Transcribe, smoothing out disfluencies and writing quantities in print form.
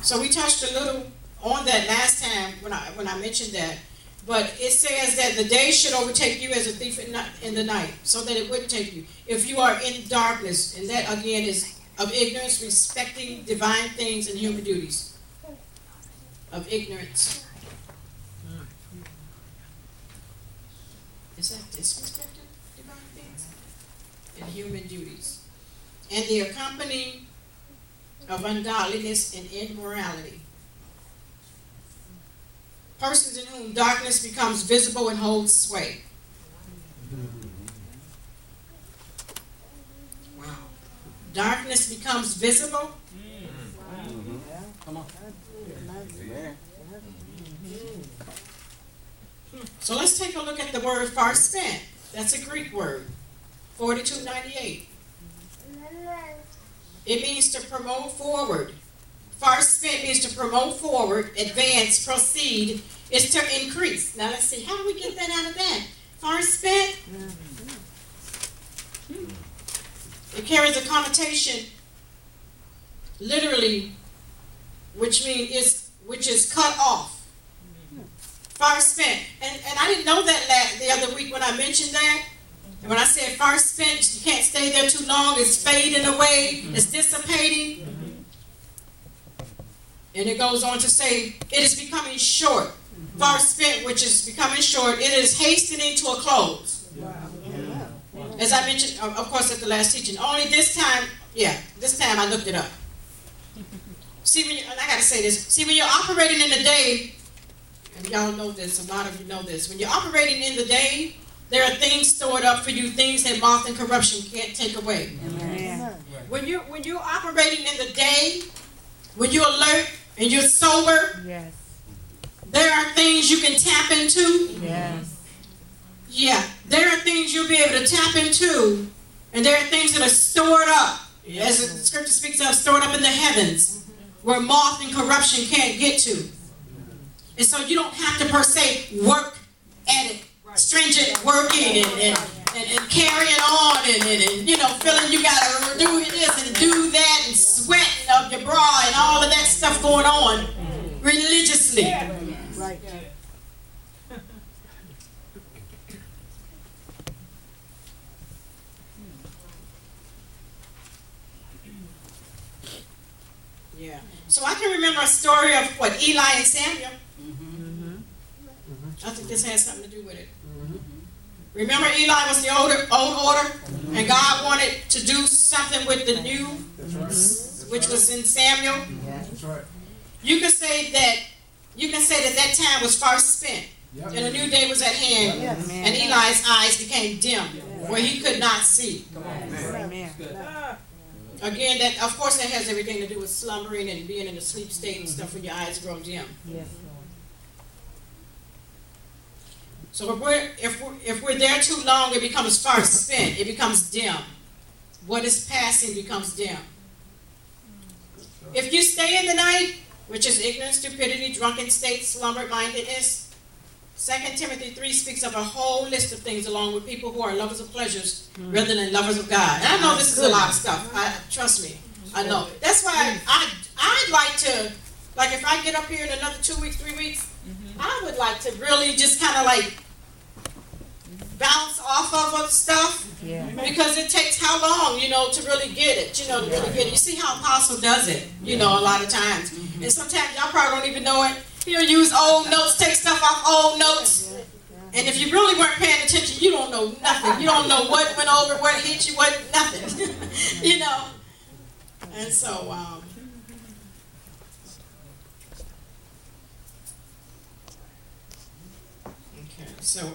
So we touched a little on that last time when I mentioned that. But it says that the day should overtake you as a thief in the night, so that it wouldn't take you. If you are in darkness, and that again is of ignorance, respecting divine things and human duties. Of ignorance. Is that disrespecting divine things? And human duties. And the accompanying of ungodliness and immorality. Persons in whom darkness becomes visible and holds sway. Wow. Darkness becomes visible. Come on. So let's take a look at the word far spent. That's a Greek word. 4298. It means to promote forward. Far spent means to promote forward, advance, proceed. Is to increase. Now let's see, how do we get that out of that? Far spent. It carries a connotation, literally, which is cut off. Far spent. And I didn't know that the other week when I mentioned that. And when I said far spent, you can't stay there too long. It's fading away. It's dissipating. And it goes on to say, it is becoming short. Far spent, which is becoming short. It is hastening to a close. As I mentioned, of course, at the last teaching. Only this time I looked it up. See, and I got to say this. See, when you're operating in the day, and y'all know this, a lot of you know this. When you're operating in the day, there are things stored up for you, things that moth and corruption can't take away. Amen. When you're operating in the day, when you're alert and you're sober, yes, there are things you can tap into. Yes. Yeah, there are things you'll be able to tap into, and there are things that are stored up, as the scripture speaks of, stored up in the heavens, where moth and corruption can't get to. And so you don't have to per se work at it, stringent working and carrying on and feeling you gotta do this and do that and sweating of your bra and all of that stuff going on religiously. Right. Yeah. So I can remember a story of Eli and Samuel. I think this has something to do with it. Remember, Eli was the old order, and God wanted to do something with the new, which was in Samuel. That's right. You can say that time was far spent, and a new day was at hand, and Eli's eyes became dim, where he could not see. Again, that of course that has everything to do with slumbering and being in a sleep state and stuff when your eyes grow dim. Yes. So if we're there too long, it becomes far spent. It becomes dim. What is passing becomes dim. If you stay in the night, which is ignorance, stupidity, drunken state, slumber-mindedness, 2 Timothy 3 speaks of a whole list of things along with people who are lovers of pleasures rather than lovers of God. And I know this is a lot of stuff. Trust me, I know. That's why I'd like to, like if I get up here in another 2 weeks, 3 weeks, I would like to really just kind of like bounce off of other stuff, because it takes how long, to really get it, to really get it. You see how Apostle does it, a lot of times. And sometimes y'all probably don't even know it. He'll use old notes, take stuff off old notes. And if you really weren't paying attention, you don't know nothing. You don't know what went over, what hit you, what, nothing. And so, okay, so,